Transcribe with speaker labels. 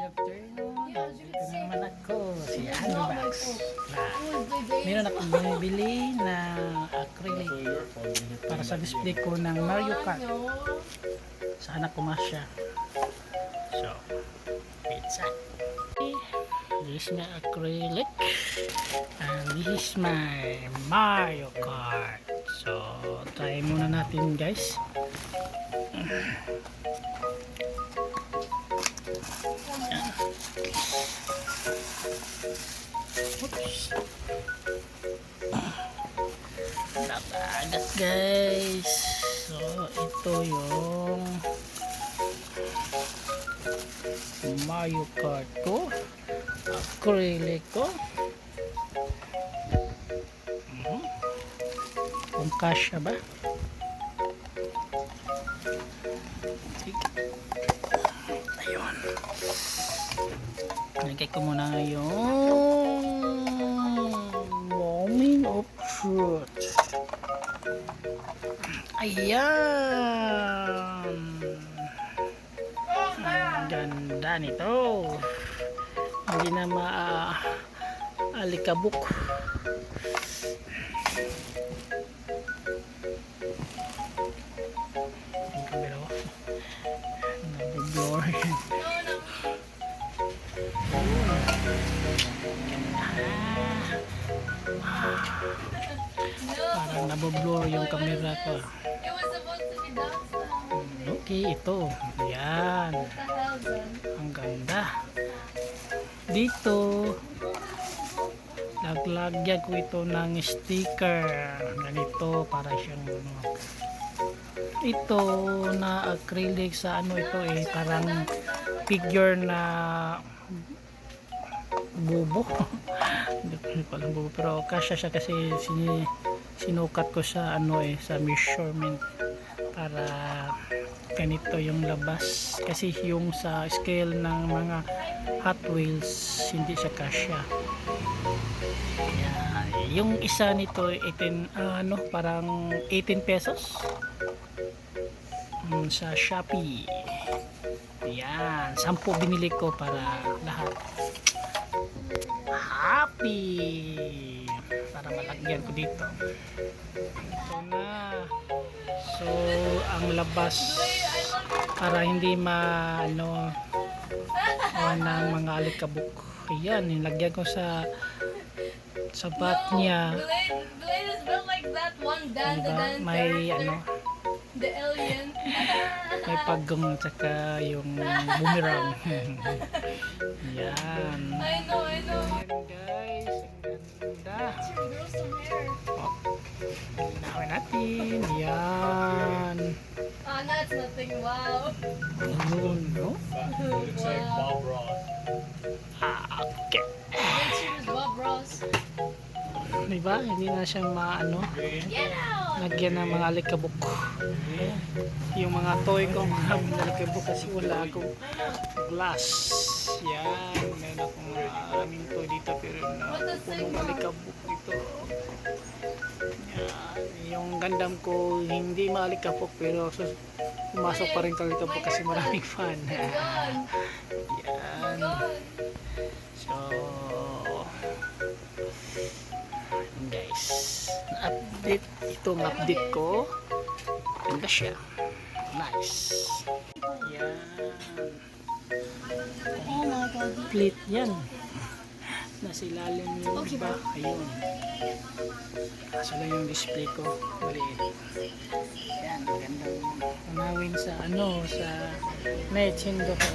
Speaker 1: afternoon. Dito na naman ako, si Anibax. Meron akong binibili na acrylic para sa display ko ng Mario Kart. Sana kumasya. So, it's it. This is my acrylic and this is my Mario Kart. So, try muna natin guys. Oops. Nakagat guys. So ito yung Mario Kart ko, acrylic ko. Kung kasya ba? Sige. Ayun. Nagay ko muna yung moment of truth. Ayan. Ang ganda nito. Hindi na maalikabok. Pero nabiblor. Parang naboblur yung camera ko. Okay, ito. Ayan. Ang ganda. Dito, laglagyan ko ito ng sticker. Ganito, para siyang ito na acrylic sa ano ito parang figure na bubo. Hindi ko alam bubo, pero kasya siya kasi sinukat ko sa ano sa measurement para ganito yung labas, kasi yung sa scale ng mga Hot Wheels hindi siya kasya. Yung isa nito 18 parang 18 pesos sa Shopee. Yan, 10 binili ko para lahat happy, para malagyan ko dito. Ito na. So ang labas para hindi ng mga alikabok. Ayan, nilagyan ko sa bat niya. Diba? May
Speaker 2: the alien.
Speaker 1: may pagong tsaka yung boomerang. Yan.
Speaker 2: I know.
Speaker 1: Yan guys, ang ganda.
Speaker 2: Grow some hair.
Speaker 1: Gawin natin. Yan.
Speaker 2: That's nothing. Wow.
Speaker 1: Yun, no?
Speaker 3: Looks like Bob Ross.
Speaker 1: Okay.
Speaker 2: Then she was Bob Ross.
Speaker 1: Diba? Hindi na siya
Speaker 2: Get out!
Speaker 1: lagyan ng mga alikabok. Yung mga toy ko, mga alikabok kasi wala akong glass. Yan. Meron akong maraming toy dito pero punong alikabok dito. Yan. Yung gandam ko hindi maalikabok pero pumasok pa rin sa alikabok kasi maraming fan. Yan. So guys, update itong update ko. Ganda siya, nice. Yan,
Speaker 2: Oh my god.
Speaker 1: plate yan. Nasa ilalim yung iba. Ayun, nasa lang yung display ko. Maliit. Yan, magandang unawin sa sa Nintendo ko.